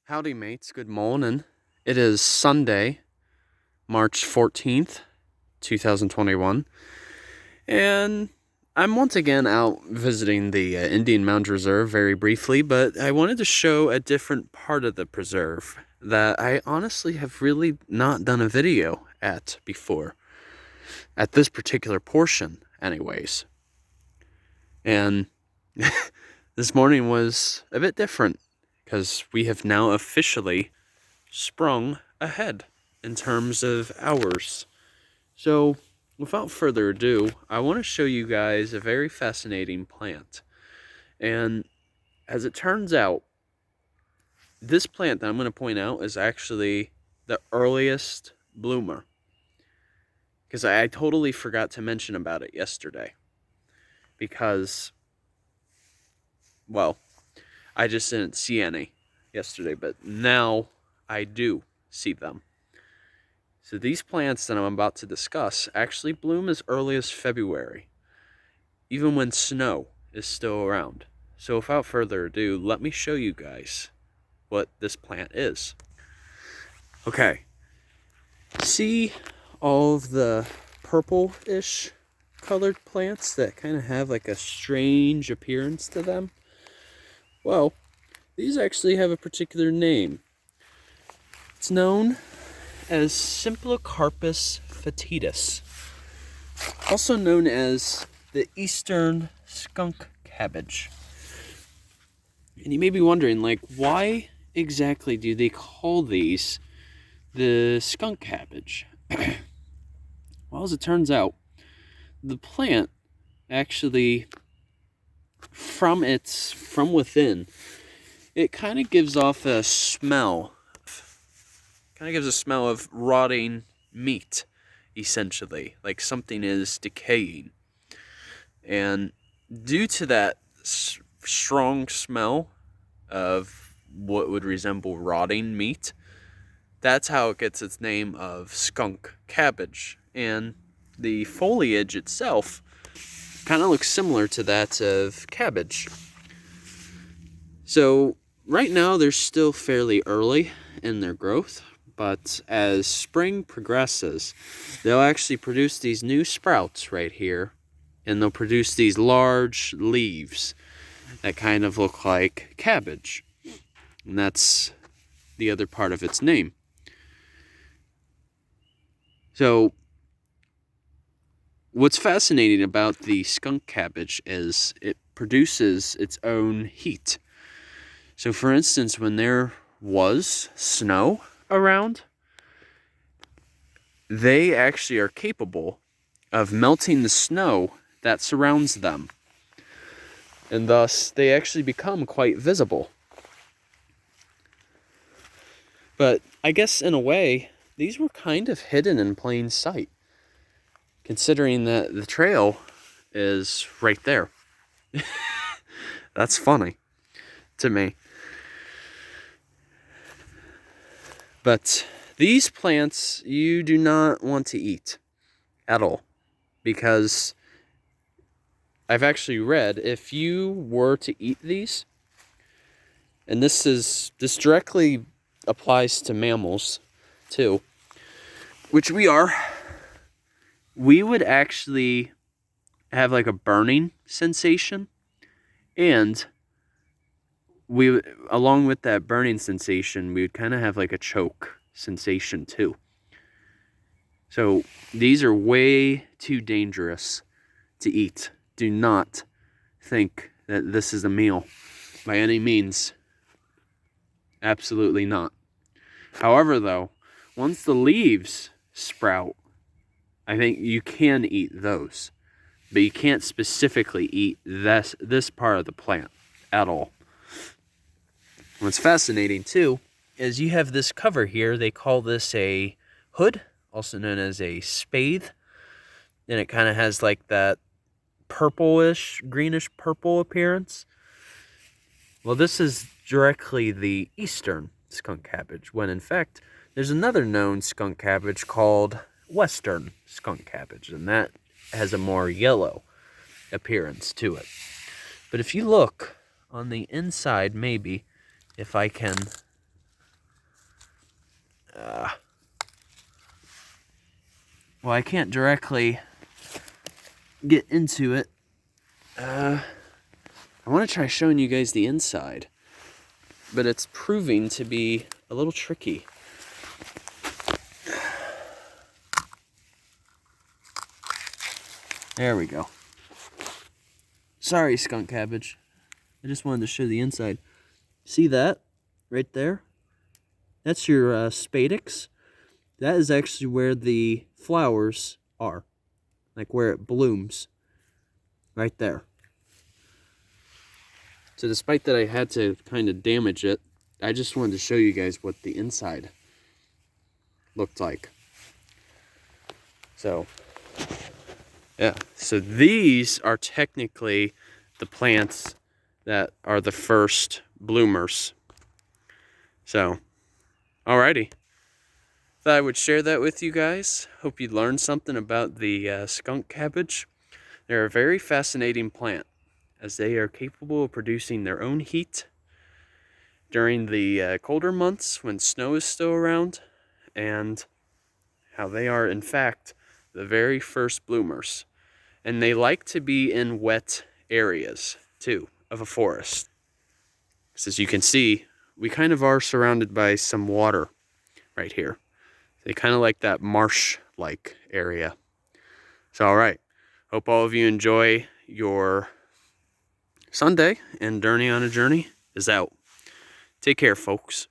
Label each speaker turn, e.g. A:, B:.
A: Howdy mates, good morning. It is Sunday, March 14th, 2021, and I'm once again out visiting the Indian Mountain Reserve very briefly, but I wanted to show a different part of the preserve that I honestly have really not done a video at before, at this particular portion anyways. And this morning was a bit different, because we have now officially sprung ahead in terms of hours. So, without further ado, I want to show you guys a very fascinating plant. And as it turns out, this plant that I'm going to point out is actually the earliest bloomer, because I totally forgot to mention about it yesterday. Because, well, I just didn't see any yesterday, but now I do see them. So these plants that I'm about to discuss actually bloom as early as February, even when snow is still around. So without further ado, let me show you guys what this plant is. Okay, see all of the purple-ish colored plants that kind of have like a strange appearance to them? Well, these actually have a particular name. It's known as Symplocarpus foetidus, also known as the Eastern Skunk Cabbage. And you may be wondering, like, why exactly do they call these the skunk cabbage? Well, as it turns out, the plant actually, from within, it kind of gives off a smell. Kind of gives a smell of rotting meat, essentially, like something is decaying. And due to that strong smell of what would resemble rotting meat, that's how it gets its name of skunk cabbage. And the foliage itself kind of looks similar to that of cabbage. So right now they're still fairly early in their growth, but as spring progresses, they'll actually produce these new sprouts right here, and they'll produce these large leaves that kind of look like cabbage. And that's the other part of its name. So what's fascinating about the skunk cabbage is it produces its own heat. So for instance, when there was snow around, they actually are capable of melting the snow that surrounds them. And thus, they actually become quite visible. But I guess in a way, these were kind of hidden in plain sight, considering that the trail is right there. That's funny to me. But these plants you do not want to eat at all, because I've actually read if you were to eat these, and this directly applies to mammals too, which we are, we would actually have like a burning sensation, and we, along with that burning sensation, we would kind of have like a choke sensation too. So these are way too dangerous to eat. Do not think that this is a meal by any means. Absolutely not. However, though, once the leaves sprout, I think you can eat those, but you can't specifically eat this part of the plant at all. What's fascinating, too, is you have this cover here. They call this a hood, also known as a spathe. And it kind of has like that purplish, greenish purple appearance. Well, this is directly the Eastern skunk cabbage, when in fact, there's another known skunk cabbage called Western skunk cabbage, and that has a more yellow appearance to it. But if you look on the inside, maybe, if I can Well, I can't directly get into it. I want to try showing you guys the inside, but it's proving to be a little tricky. There we go. Sorry, Skunk Cabbage. I just wanted to show the inside. See that right there? That's your spadix. That is actually where the flowers are, like where it blooms, right there. So despite that I had to kind of damage it, I just wanted to show you guys what the inside looked like. So, yeah. So these are technically the plants that are the first bloomers. So, alrighty. Thought I would share that with you guys. Hope you learned something about the skunk cabbage. They're a very fascinating plant, as they are capable of producing their own heat during the colder months when snow is still around, and how they are, in fact, the very first bloomers. And they like to be in wet areas, too, of a forest. So as you can see, we kind of are surrounded by some water right here. They kind of like that marsh-like area. So, all right. Hope all of you enjoy your Sunday, and Journey on a Journey is out. Take care, folks.